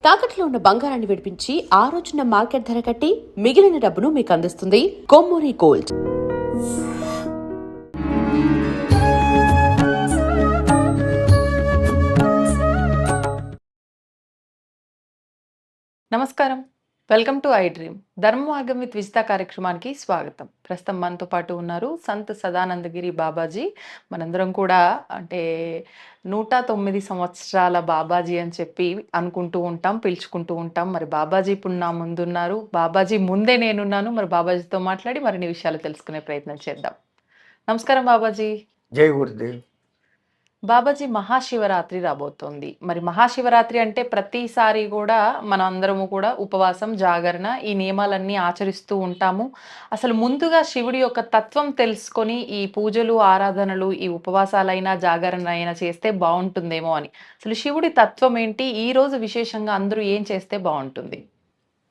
తాకట్లో ఉన్న బంగారాన్ని విడిపించి ఆ రోజున మార్కెట్ ధర కట్టి మిగిలిన డబ్బును మీకు అందిస్తుంది కొమ్మూరి గోల్డ్. నమస్కారం. Welcome to I dream. ధర్మ మార్గం విత్ విజిత కార్యక్రమానికి స్వాగతం. ప్రస్తుతం మనతో పాటు ఉన్నారు సంత్ సదానందగిరి బాబాజీ. మనందరం కూడా అంటే 109 సంవత్సరాల బాబాజీ అని చెప్పి అనుకుంటూ ఉంటాం, పిలుచుకుంటూ ఉంటాం. మరి బాబాజీ ఇప్పుడు నా ముందున్నారు. బాబాజీ ముందే నేనున్నాను. మరి బాబాజీతో మాట్లాడి మరిన్ని విషయాలు తెలుసుకునే ప్రయత్నం చేద్దాం. నమస్కారం బాబాజీ. జై గురుదేవ్. బాబాజీ, మహాశివరాత్రి రాబోతోంది. మరి మహాశివరాత్రి అంటే ప్రతిసారి కూడా మనం అందరము కూడా ఉపవాసం, జాగరణ ఈ నియమాలన్నీ ఆచరిస్తూ ఉంటాము. అసలు ముందుగా శివుడి యొక్క తత్వం తెలుసుకొని ఈ పూజలు, ఆరాధనలు, ఈ ఉపవాసాలైనా జాగరణ అయినా చేస్తే బాగుంటుందేమో అని. అసలు శివుడి తత్వం ఏంటి? ఈ రోజు విశేషంగా అందరూ ఏం చేస్తే బాగుంటుంది?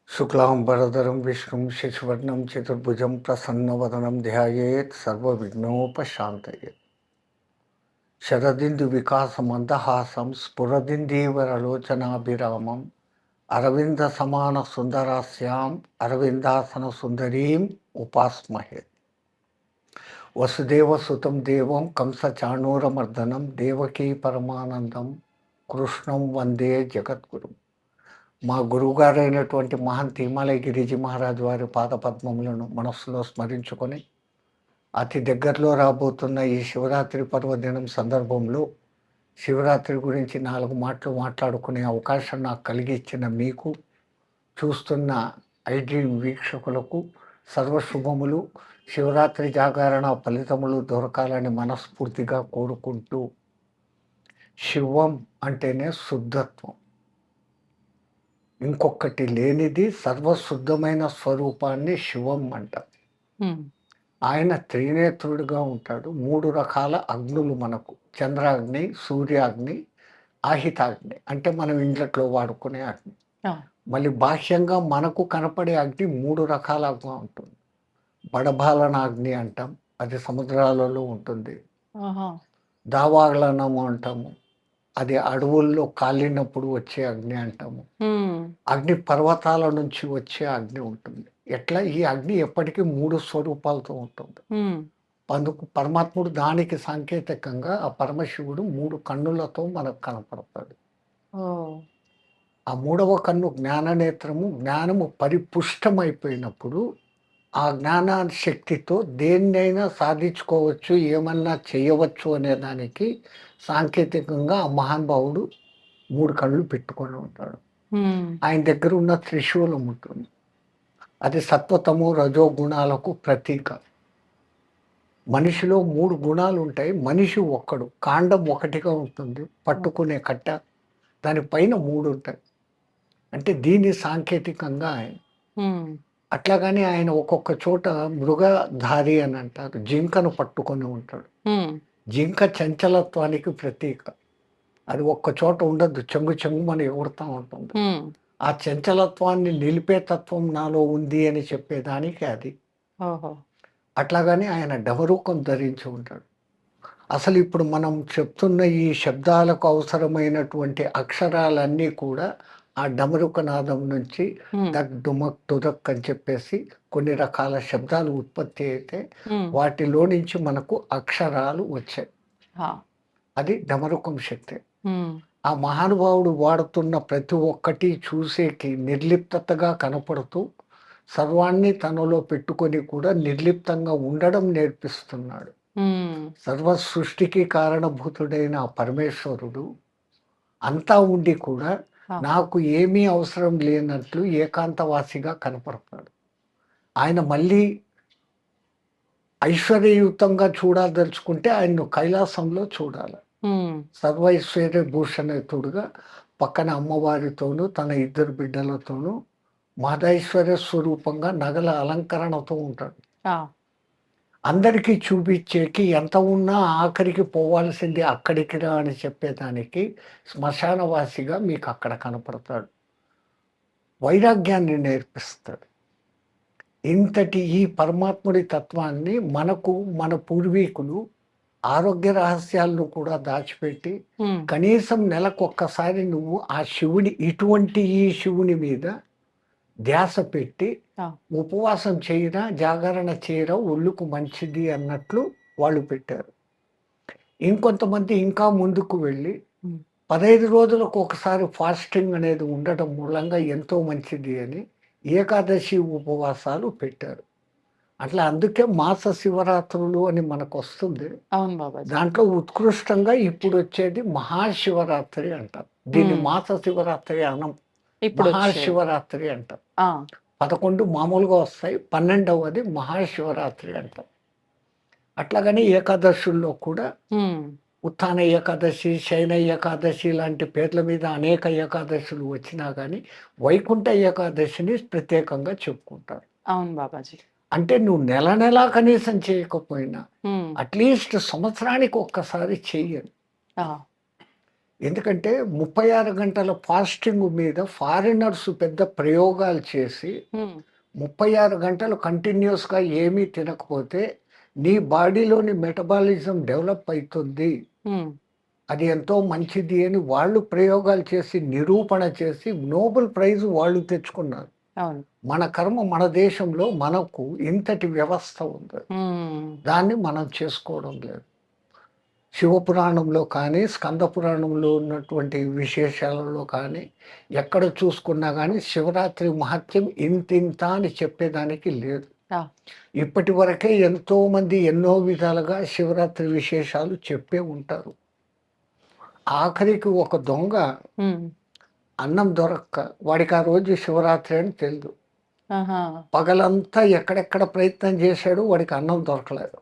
శుక్లాంబరధరం విష్ణుం శశివర్ణం చతుర్భుజం ప్రసన్నవదనం ధ్యాయేత్ సర్వవిఘ్నోపశాంతయేత్. శరదిందు వికాసమందహాసం స్ఫురదిందీవరలోచనాభిరామం అరవింద సమాన సుందరాస్యాం అరవిందాసన సుందరీం ఉపాస్మహే. వసుదేవసుతం దేవం కంసచాణూరమర్దనం దేవకీ పరమానందం కృష్ణం వందే జగద్గురు. మా గురువుగారైనటువంటి మహంత్ హిమాలయ గిరిజీ మహారాజు వారి పాదపద్మములను మనస్సులో స్మరించుకొని అతి దగ్గరలో రాబోతున్న ఈ శివరాత్రి పర్వదినం సందర్భంలో శివరాత్రి గురించి 4 మాటలు మాట్లాడుకునే అవకాశం నాకు కలిగించిన మీకు, చూస్తున్న ఐ డ్రీమ్ వీక్షకులకు సర్వశుభములు, శివరాత్రి జాగరణ ఫలితములు దొరకాలని మనస్ఫూర్తిగా కోరుకుంటూ, శివం అంటేనే శుద్ధత్వం, ఇంకొకటి లేనిది సర్వశుద్ధమైన స్వరూపాన్ని శివం అంటారు. ఆయన త్రినేత్రుడిగా ఉంటాడు. 3 రకాల అగ్నులు మనకు: చంద్రాగ్ని, సూర్యాగ్ని, ఆహితాగ్ని అంటే మనం ఇంట్లో వాడుకునే అగ్ని. మళ్ళీ బాహ్యంగా మనకు కనపడే అగ్ని 3 రకాలుగా ఉంటుంది. బడబాలనాగ్ని అంటాం, అది సముద్రాలలో ఉంటుంది. దావాగ్లనము అంటాము, అది అడవుల్లో కాలినప్పుడు వచ్చే అగ్ని అంటాము. అగ్ని పర్వతాల నుంచి వచ్చే అగ్ని ఉంటుంది. ఎట్లా ఈ అగ్ని ఎప్పటికీ 3 స్వరూపాలతో ఉంటుంది. అందుకు పరమాత్ముడు దానికి సాంకేతికంగా ఆ పరమశివుడు 3 కన్నులతో మనకు కనపడతాడు. ఆ 3వ కన్ను జ్ఞాననేత్రము. జ్ఞానము పరిపుష్టమైపోయినప్పుడు ఆ జ్ఞాన శక్తితో దేన్నైనా సాధించుకోవచ్చు, ఏమన్నా చేయవచ్చు అనే దానికి సాంకేతికంగా ఆ మహానుభావుడు 3 కళ్ళు పెట్టుకొని ఉంటాడు. ఆయన దగ్గర ఉన్న త్రిశూలం ఉంటుంది. అది సత్వతము రజో గుణాలకు ప్రతీక. మనిషిలో 3 గుణాలు ఉంటాయి. మనిషి ఒక్కడు, కాండం ఒకటిగా ఉంటుంది, పట్టుకునే కట్ట, దానిపైన 3 ఉంటాయి. అంటే దీని సాంకేతికంగా ఆయన అట్లాగానే ఆయన ఒక్కొక్క చోట మృగధారి అని అంటారు, జింకను పట్టుకొని ఉంటాడు. జింక చంచలత్వానికి ప్రతీక. అది ఒక్క చోట ఉండదు, చెంగు చెంగుమని ఎగురుతూ ఉంటుంది. ఆ చంచలత్వాన్ని నిలిపే తత్వం నాలో ఉంది అని చెప్పేదానికి అది. అట్లాగానే ఆయన డమరూకం ధరించి ఉంటాడు. అసలు ఇప్పుడు మనం చెప్తున్న ఈ శబ్దాలకు అవసరమైనటువంటి అక్షరాలన్నీ కూడా ఆ డమరుక నాదం నుంచి దక్ డుమక్ తుదక్ అని చెప్పేసి కొన్ని రకాల శబ్దాలు ఉత్పత్తి అయితే వాటిలో నుంచి మనకు అక్షరాలు వచ్చాయి. అది డమరుకం శక్తి. ఆ మహానుభావుడు వాడుతున్న ప్రతి ఒక్కటి చూసేకి నిర్లిప్తగా కనపడుతూ సర్వాన్ని తనలో పెట్టుకొని కూడా నిర్లిప్తంగా ఉండడం నేర్పిస్తున్నాడు. సర్వ సృష్టికి కారణభూతుడైన పరమేశ్వరుడు అంతా ఉండి కూడా నాకు ఏమీ అవసరం లేనట్లు ఏకాంతవాసిగా కనపడతాడు. ఆయన మళ్ళీ ఐశ్వర్యయుతంగా చూడదలుచుకుంటే ఆయన్ను కైలాసంలో చూడాలి. సర్వైశ్వర్య భూషణితుడుగా పక్కన అమ్మవారితోనూ తన 2 బిడ్డలతోనూ మహదైశ్వర్య స్వరూపంగా నగల అలంకరణతో ఉంటాడు. అందరికీ చూపించేకి ఎంత ఉన్నా ఆఖరికి పోవాల్సింది అక్కడికి రా అని చెప్పేదానికి శ్మశానవాసిగా మీకు అక్కడ కనపడతాడు. వైరాగ్యాన్ని నేర్పిస్తాడు. ఇంతటి ఈ పరమాత్ముడి తత్వాన్ని మనకు మన పూర్వీకులు ఆరోగ్య రహస్యాలను కూడా దాచిపెట్టి ఉమ్, కనీసం నెలకొక్కసారి నువ్వు ఆ శివుని ఇటువంటి ఈ శివుని మీద ధ్యాస పెట్టి ఆ, ఉపవాసం చేయరా జాగరణ చేయరా ఒళ్ళుకు మంచిది అన్నట్లు వాళ్ళు పెట్టారు. ఇంకొంతమంది ఇంకా ముందుకు వెళ్ళి ఉమ్, 15 రోజులకు ఒకసారి ఫాస్టింగ్ అనేది ఉండటం మూలంగా ఎంతో మంచిది అని ఏకాదశి ఉపవాసాలు పెట్టారు. అట్లా అందుకే మాస శివరాత్రులు అని మనకు వస్తుంది. అవును బాబాజీ. దాంట్లో ఉత్కృష్టంగా ఇప్పుడు వచ్చేది మహాశివరాత్రి అంటారు. దీన్ని ఉమ్, మాస శివరాత్రి అనం, ఇప్పుడు వచ్చేది. మహాశివరాత్రి అంటారు. ఆ, 11 మామూలుగా వస్తాయి, 12వది మహాశివరాత్రి అంటారు. అట్లాగని ఏకాదశుల్లో కూడా ఉమ్, ఉత్థాన ఏకాదశి, శయన ఏకాదశి లాంటి పేర్ల మీద అనేక ఏకాదశులు వచ్చినా కానీ వైకుంఠ ఏకాదశిని ప్రత్యేకంగా చెప్పుకుంటారు. అవును బాబాజీ. అంటే నువ్వు నెల నెలా కనీసం చేయకపోయినా ఉమ్, అట్లీస్ట్ సంవత్సరానికి ఒక్కసారి చెయ్యను. ఆ, ఎందుకంటే 36 గంటల ఫాస్టింగ్ మీద ఫారినర్స్ పెద్ద ప్రయోగాలు చేసి ఉమ్, 36 గంటలు కంటిన్యూస్గా ఏమీ తినకపోతే నీ బాడీలోని మెటబాలిజం డెవలప్ అవుతుంది, ఉమ్, అది ఎంతో మంచిది అని వాళ్ళు ప్రయోగాలు చేసి నిరూపణ చేసి నోబెల్ ప్రైజ్ వాళ్ళు తెచ్చుకున్నారు. అవును. మన కర్మ మన దేశంలో మనకు ఇంతటి వ్యవస్థ ఉంది, ఉమ్, దాన్ని మనం చేసుకోవడం లేదు. శివపురాణంలో కానీ స్కంద పురాణంలో ఉన్నటువంటి విశేషాలలో కానీ ఎక్కడ చూసుకున్నా కానీ శివరాత్రి మహత్యం ఇంతింత అని చెప్పేదానికి లేదు. ఆ, ఇప్పటి వరకే ఎంతోమంది ఎన్నో విధాలుగా శివరాత్రి విశేషాలు చెప్పే ఉంటారు. ఆఖరికి ఒక దొంగ ఉమ్, అన్నం దొరక్క వాడికి ఆ రోజు శివరాత్రి అని తెలియదు. ఆహా, పగలంతా ఎక్కడెక్కడ ప్రయత్నం చేశాడు, వాడికి అన్నం దొరకలేదు.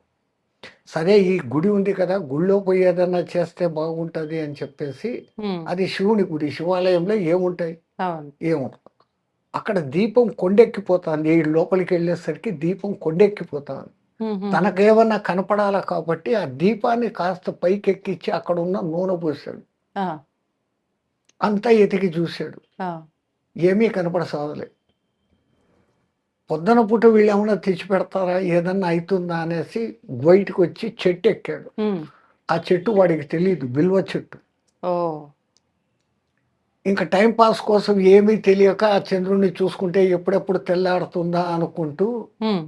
సరే ఈ గుడి ఉంది కదా, గుళ్ళో పోయి ఏదన్నా చేస్తే బాగుంటుంది అని చెప్పేసి, ఉమ్, అది శివుని గుడి, శివాలయంలో ఏముంటాయి, అవును. ఏముండదు. అక్కడ దీపం కొండెక్కిపోతుంది, ఈ లోపలికి వెళ్ళేసరికి దీపం కొండెక్కిపోతుంది. ఉహు, తనకేమన్నా కనపడాలి కాబట్టి ఆ దీపాన్ని కాస్త పైకెక్కించి అక్కడ ఉన్న నూనె పోసాడు. ఆ, అంతా ఎతికి చూశాడు, ఆ, ఏమీ కనపడసాగలే. పొద్దున పూట వీళ్ళు ఏమన్నా తెచ్చి పెడతారా, ఏదన్నా అవుతుందా అనేసి బయటకు వచ్చి చెట్టు ఎక్కాడు. ఉమ్, ఆ చెట్టు వాడికి తెలియదు, బిల్వ చెట్టు. ఓ, ఇంకా టైం పాస్ కోసం ఏమీ తెలియక ఆ చంద్రుడిని చూసుకుంటే ఎప్పుడెప్పుడు తెల్లాడుతుందా అనుకుంటూ ఉమ్,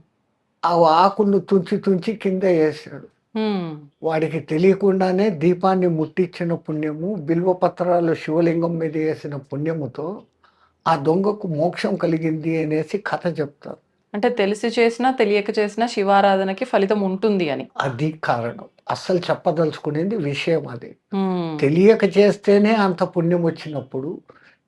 ఆ ఆకులను తుంచి తుంచి కింద వేసాడు. ఉమ్, వాడికి తెలియకుండానే దీపాన్ని ముట్టించిన పుణ్యము, బిల్వపత్రాలు శివలింగం మీద వేసిన పుణ్యముతో ఆ దొంగకు మోక్షం కలిగింది అనేసి కథ చెప్తారు. అంటే తెలిసి చేసినా తెలియక చేసినా శివారాధనకి ఫలితం ఉంటుంది అని. అది కారణం, అస్సలు చెప్పదలుచుకునేది విషయం అది. ఉమ్, తెలియక చేస్తేనే అంత పుణ్యం వచ్చినప్పుడు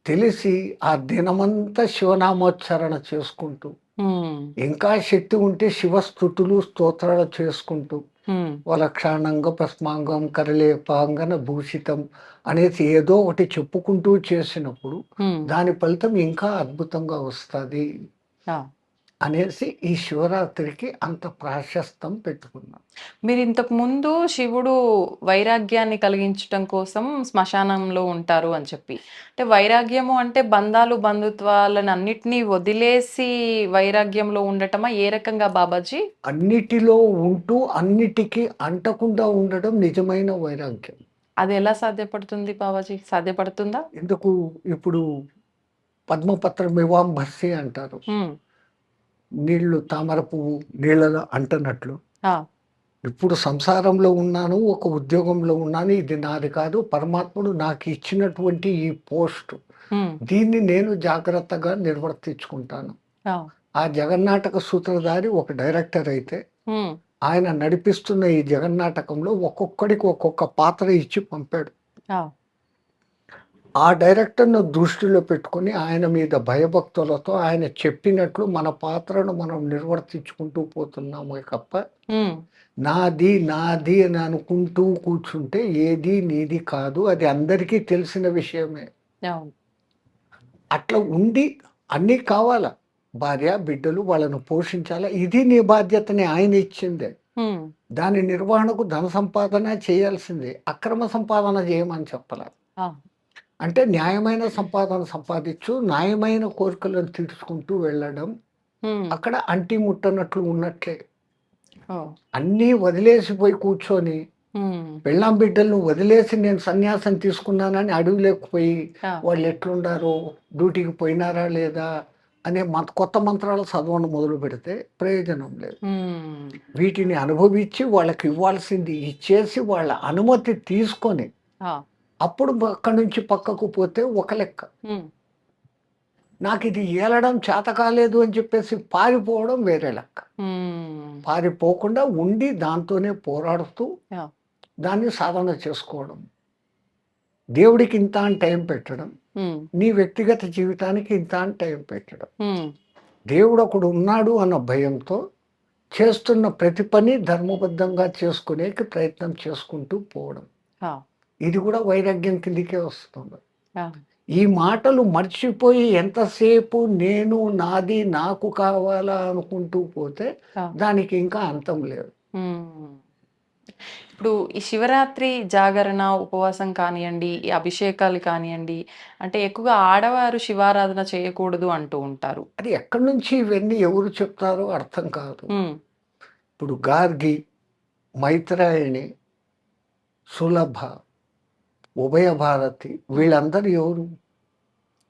తెలిసి ఆ దినమంతా శివనామోచ్చరణ చేసుకుంటూ, ఉమ్, ఇంకా శక్తి ఉంటే శివస్థుతులు స్తోత్రాలు చేసుకుంటూ ఉమ్, వలక్షాణంగ భస్మాంగం కరలేపాంగన భూషితం అనేసి ఏదో ఒకటి చెప్పుకుంటూ చేసినప్పుడు ఉమ్, దాని ఫలితం ఇంకా అద్భుతంగా వస్తుంది ఆ. అనేసి ఈ శివరాత్రికి అంత ప్రాశస్తం పెట్టుకున్నాం. మీరు ఇంతకు ముందు శివుడు వైరాగ్యాన్ని కలిగించటం కోసం శ్మశానంలో ఉంటారు అని చెప్పి, అంటే వైరాగ్యము అంటే బంధాలు బంధుత్వాలను అన్నిటినీ వదిలేసి వైరాగ్యంలో ఉండటమా, ఏ రకంగా బాబాజీ? అన్నిటిలో ఉంటూ అన్నిటికీ అంటకుండా ఉండడం నిజమైన వైరాగ్యం. అది ఎలా సాధ్యపడుతుంది బాబాజీ? సాధ్యపడుతుందా? ఎందుకు, ఇప్పుడు పద్మపత్రమివాంభస్సి అంటారు, ఉమ్, నీళ్లు తామర పువ్వు నీళ్ళలో అంటనట్లు. ఆ, ఇప్పుడు సంసారంలో ఉన్నాను, ఒక ఉద్యోగంలో ఉన్నాను, ఇది నాది కాదు, పరమాత్ముడు నాకు ఇచ్చినటువంటి ఈ పోస్ట్, ఉమ్, దీన్ని నేను జాగ్రత్తగా నిర్వర్తించుకుంటాను. ఆ, ఆ జగన్నాటక సూత్రధారి ఒక డైరెక్టర్ అయితే ఉమ్, ఆయన నడిపిస్తున్న ఈ జగన్నాటకంలో ఒక్కొక్కడికి ఒక్కొక్క పాత్ర ఇచ్చి పంపాడు. ఆ, ఆ డైరెక్టర్ను దృష్టిలో పెట్టుకొని ఆయన మీద భయభక్తులతో ఆయన చెప్పినట్లు మన పాత్రను మనం నిర్వర్తించుకుంటూ పోతున్నాము తప్ప ఉమ్, నాది నాది అని అనుకుంటూ కూర్చుంటే ఏది నీది కాదు, అది అందరికీ తెలిసిన విషయమే. అవును. అట్లా ఉండి అన్నీ కావాలా, భార్య బిడ్డలు వాళ్ళను పోషించాలా, ఇది నీ బాధ్యతని ఆయన ఇచ్చిందే. ఉమ్, దాని నిర్వహణకు ధన సంపాదన చేయాల్సిందే, అక్రమ సంపాదన చేయమని చెప్పాల. ఆ, అంటే న్యాయమైన సంపాదన సంపాదించు, న్యాయమైన కోరికలను తీర్చుకుంటూ వెళ్ళడం, ఉమ్, అక్కడ అంటి ముట్టనట్లు ఉన్నట్లే. ఓ, అన్నీ వదిలేసిపోయి కూర్చొని పెళ్ళాం బిడ్డలను వదిలేసి నేను సన్యాసం తీసుకున్నానని అడవిలోకి పోయి ఆ, వాళ్ళు ఎట్లుండారో, డ్యూటీకి పోయినారా లేదా అనే కొత్త మంత్రాలు చదవడం మొదలు పెడితే ప్రయోజనం లేదు. ఉమ్, వీటిని అనుభవించి వాళ్ళకి ఇవ్వాల్సింది ఇచ్చేసి వాళ్ళ అనుమతి తీసుకొని ఆ, అప్పుడు అక్కడి నుంచి పక్కకు పోతే ఒక లెక్క. ఉమ్, నాకు ఇది ఏలడం చేత కాలేదు అని చెప్పేసి పారిపోవడం వేరే లెక్క. ఉమ్, పారిపోకుండా ఉండి దాంతోనే పోరాడుతూ ఆ, దాన్ని సాధన చేసుకోవడం, దేవుడికి ఇంత అని టైం పెట్టడం, ఉమ్, నీ వ్యక్తిగత జీవితానికి ఇంత అని టైం పెట్టడం. ఉమ్, దేవుడు ఒకడు ఉన్నాడు అన్న భయంతో చేస్తున్న ప్రతి పని ధర్మబద్ధంగా చేసుకునేకి ప్రయత్నం చేసుకుంటూ పోవడం, ఆ, ఇది కూడా వైరాగ్యం కిందికే వస్తుంది. ఆ, ఈ మాటలు మర్చిపోయి ఎంతసేపు నేను నాది నాకు కావాలా అనుకుంటూ పోతే ఆ. దానికి ఇంకా అంతం లేదు. మ్మ్. ఇప్పుడు ఈ శివరాత్రి జాగరణ ఉపవాసం కానివ్వండి, ఈ అభిషేకాలు కానివ్వండి, అంటే ఎక్కువగా ఆడవారు శివారాధన చేయకూడదు అంటూ ఉంటారు. అది ఎక్కడి నుంచి ఇవన్నీ ఎవరు చెప్తారో అర్థం కాదు. మ్మ్. ఇప్పుడు గార్గి, మైత్రాయణి, సులభ, ఉభయ భారతి వీళ్ళందరూ ఎవరు?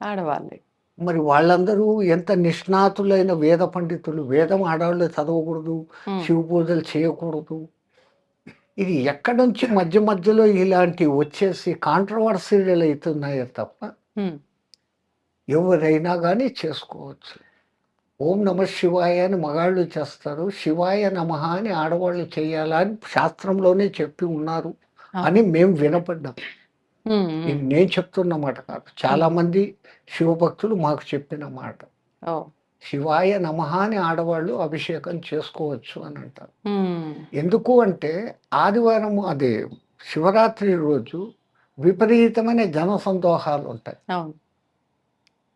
ఆడవాళ్ళే. మరి వాళ్ళందరూ ఎంత నిష్ణాతులైన వేద పండితులు. వేదం ఆడవాళ్ళు చదవకూడదు, మ్మ్. శివ పూజలు చేయకూడదు. ఇది ఎక్కడి నుంచి మధ్య మధ్యలో ఇలాంటివి వచ్చేసి కాంట్రవర్సీలు అవుతున్నాయే తప్ప మ్మ్. ఎవరైనా కానీ చేసుకోవచ్చు. ఓం నమ శివాయ అని మగాళ్ళు చేస్తారు, శివాయ నమః అని ఆడవాళ్ళు చేయాలా అని శాస్త్రంలోనే చెప్పి ఉన్నారు అని మేము వినపడ్డాం. మ్మ్. ఇది నేను చెప్తున్న మాట కాదు, చాలా మంది శివభక్తులు మాకు చెప్పిన మాట. ఓ. శివాయ నమః అని ఆడవాళ్ళు అభిషేకం చేసుకోవచ్చు అని అంటారు. మ్మ్. ఎందుకు అంటే ఆదివారం అదే శివరాత్రి రోజు విపరీతమైన జన సందోహాలు ఉంటాయి. అవును.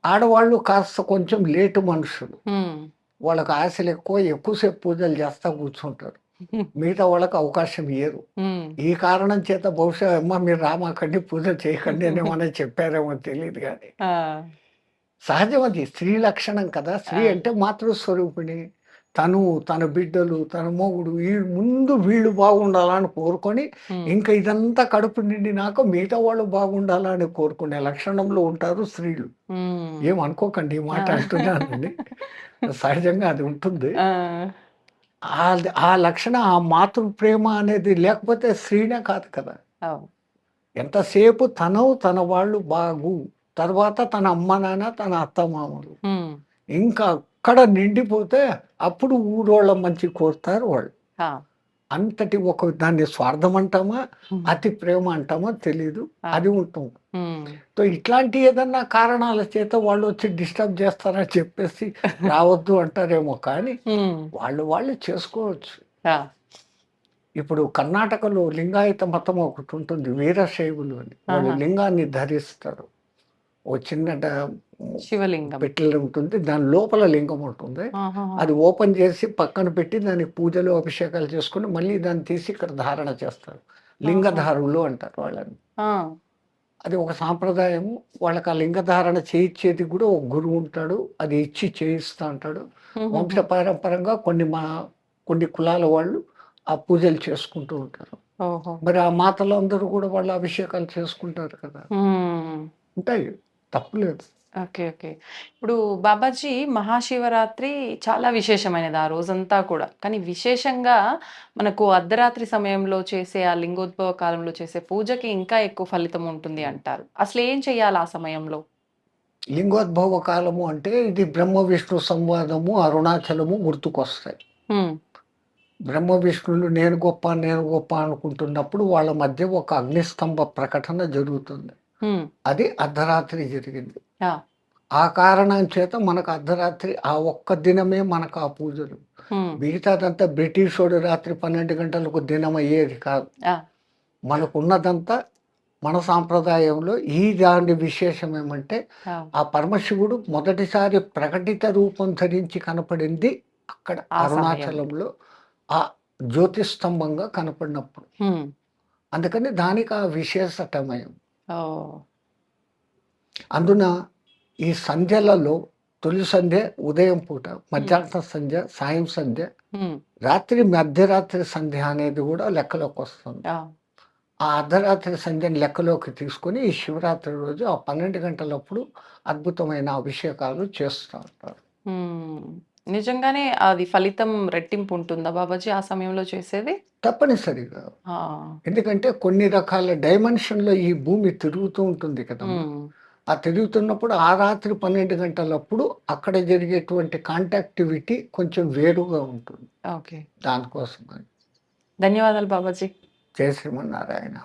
ఆడవాళ్ళు కాస్త కొంచెం లేటు మనుషులు, మ్మ్. వాళ్ళకి ఆశలు ఎక్కువసేపు పూజలు చేస్తా కూర్చుంటారు, మిగతా వాళ్ళకి అవకాశం ఇయ్యరు. మ్మ్. ఈ కారణం చేత బహుశా అమ్మ మీరు రామాకండి పూజ చేయకండి అని ఏమన్నా చెప్పారేమో తెలియదు. కానీ ఆ. సహజం, అది స్త్రీ లక్షణం కదా. స్త్రీ అంటే మాతృస్వరూపిణి, తను తన బిడ్డలు తన మొగుడు ముందు వీళ్ళు బాగుండాలని కోరుకొని మ్మ్. ఇంకా ఇదంతా కడుపు నిండినాక మిగతా వాళ్ళు బాగుండాలని కోరుకునే లక్షణంలో ఉంటారు స్త్రీలు. మ్మ్. ఏమనుకోకండి ఈ మాట అంటున్నానండి, సహజంగా అది ఉంటుంది. ఆ. ఆ లక్షణం, ఆ మాతృ ప్రేమ అనేది లేకపోతే స్త్రీనే కాదు కదా. అవును. ఎంతసేపు తన వాళ్ళు బాగు, తర్వాత తన అమ్మ నాన్న తన అత్త మామలు, మ్మ్. ఇంకా అక్కడ నిండిపోతే అప్పుడు ఊరోళ్ళ మంచి కోరుతారు వాళ్ళు. ఆ. అంతటి ఒక దాన్ని స్వార్థం అంటామా మ్మ్. అతి ప్రేమ అంటామా తెలీదు, అది ఉంటుంది. మ్మ్. సో ఇట్లాంటి ఏదన్నా కారణాల చేత వాళ్ళు వచ్చి డిస్టర్బ్ చేస్తారని చెప్పేసి రావద్దు అంటారేమో, కానీ మ్మ్. వాళ్ళు చేసుకోవచ్చు. ఆ. ఇప్పుడు కర్ణాటకలో లింగాయత మతం ఒకటి ఉంటుంది, వీరశైవులు అని. వాళ్ళు ఆహా. లింగాన్ని ధరిస్తారు, ఓ చిన్న శివలింగం. పెట్టెలు ఉంటుంది, దాని లోపల లింగం ఉంటుంది. ఆహాహా. అది ఓపెన్ చేసి పక్కన పెట్టి దానికి పూజలు అభిషేకాలు చేసుకుని మళ్ళీ దాన్ని తీసి ఇక్కడ ధారణ చేస్తారు. లింగధారులు అంటారు వాళ్ళని. ఆ. అది ఒక సాంప్రదాయము. వాళ్ళకి ఆ లింగధారణ చేయించేది కూడా ఒక గురువు ఉంటాడు, అది ఇచ్చి చేయిస్తూ ఉంటాడు. మ్మ్. వంశపారంపరంగా కొన్ని కులాల వాళ్ళు ఆ పూజలు చేసుకుంటూ ఉంటారు. ఓహో. మరి ఆ మాతలు అందరూ కూడా వాళ్ళు అభిషేకాలు చేసుకుంటారు కదా. మ్మ్. ఉంటాయి, తప్పులేదు. Okay, okay. ఇప్పుడు బాబాజీ మహాశివరాత్రి చాలా విశేషమైనది ఆ రోజంతా కూడా. కానీ విశేషంగా మనకు అర్ధరాత్రి సమయంలో చేసే ఆ లింగోద్భవ కాలంలో చేసే పూజకి ఇంకా ఎక్కువ ఫలితం ఉంటుంది అంటారు. అసలు ఏం చెయ్యాలి ఆ సమయంలో? లింగోద్భవ కాలము అంటే ఇది బ్రహ్మ విష్ణు సంవాదము, అరుణాచలము గుర్తుకొస్తాయి. హ్మ్. బ్రహ్మ విష్ణులు నేను గొప్ప అనుకుంటున్నప్పుడు వాళ్ళ మధ్య ఒక అగ్నిస్తంభ ప్రకటన జరుగుతుంది. హ్మ్. అది అర్ధరాత్రి జరిగింది. ఆ. ఆ కారణం చేత మనకు అర్ధరాత్రి ఆ ఒక్క దినమే మనకు ఆ పూజలు. హ్మ్. మిగతాదంతా బ్రిటిష్ వాడు రాత్రి 12 గంటలకు దినం అయ్యేది కాదు. ఆ. మనకున్నదంతా మన సాంప్రదాయంలో ఈ దాని విశేషం ఏమంటే ఆ. ఆ పరమశివుడు మొదటిసారి ప్రకటిత రూపం ధరించి కనపడింది అక్కడ ఆ అరుణాచలంలో, ఆ జ్యోతిస్తంభంగా కనపడినప్పుడు. హ్మ్. అందుకని దానికి ఆ విశేషతమయం. ఓ. అందున ఈ సంధ్యలలో తొలి సంధ్య ఉదయం పూట, మధ్యాహ్న సంధ్య, సాయం సంధ్య, ఉమ్, రాత్రి మధ్యరాత్రి సంధ్య అనేది కూడా లెక్కలోకి వస్తుంది. ఆ, ఆ అర్ధరాత్రి సంధ్యను లెక్కలోకి తీసుకొని ఈ శివరాత్రి రోజు ఆ 12 గంటలప్పుడు అద్భుతమైన అభిషేకాలు చేస్తూ ఉంటారు. ఉమ్. నిజంగానే అది ఫలితం రెట్టింపు ఉంటుందా బాబాజీ ఆ సమయంలో చేసేది? తప్పనిసరిగా. ఆ, ఎందుకంటే కొన్ని రకాల డైమెన్షన్‌లో ఈ భూమి తిరుగుతూ ఉంటుంది కదమ్మా! ఉమ్, ఆ తిరుగుతున్నప్పుడు ఆ రాత్రి 12 గంటలప్పుడు అక్కడ జరిగేటువంటి కాంటాక్టివిటీ కొంచెం వేరుగా ఉంటుంది. ఓకే. దానికోసమని. ధన్యవాదాలు బాబాజీ. జై శ్రీమన్నారాయణ.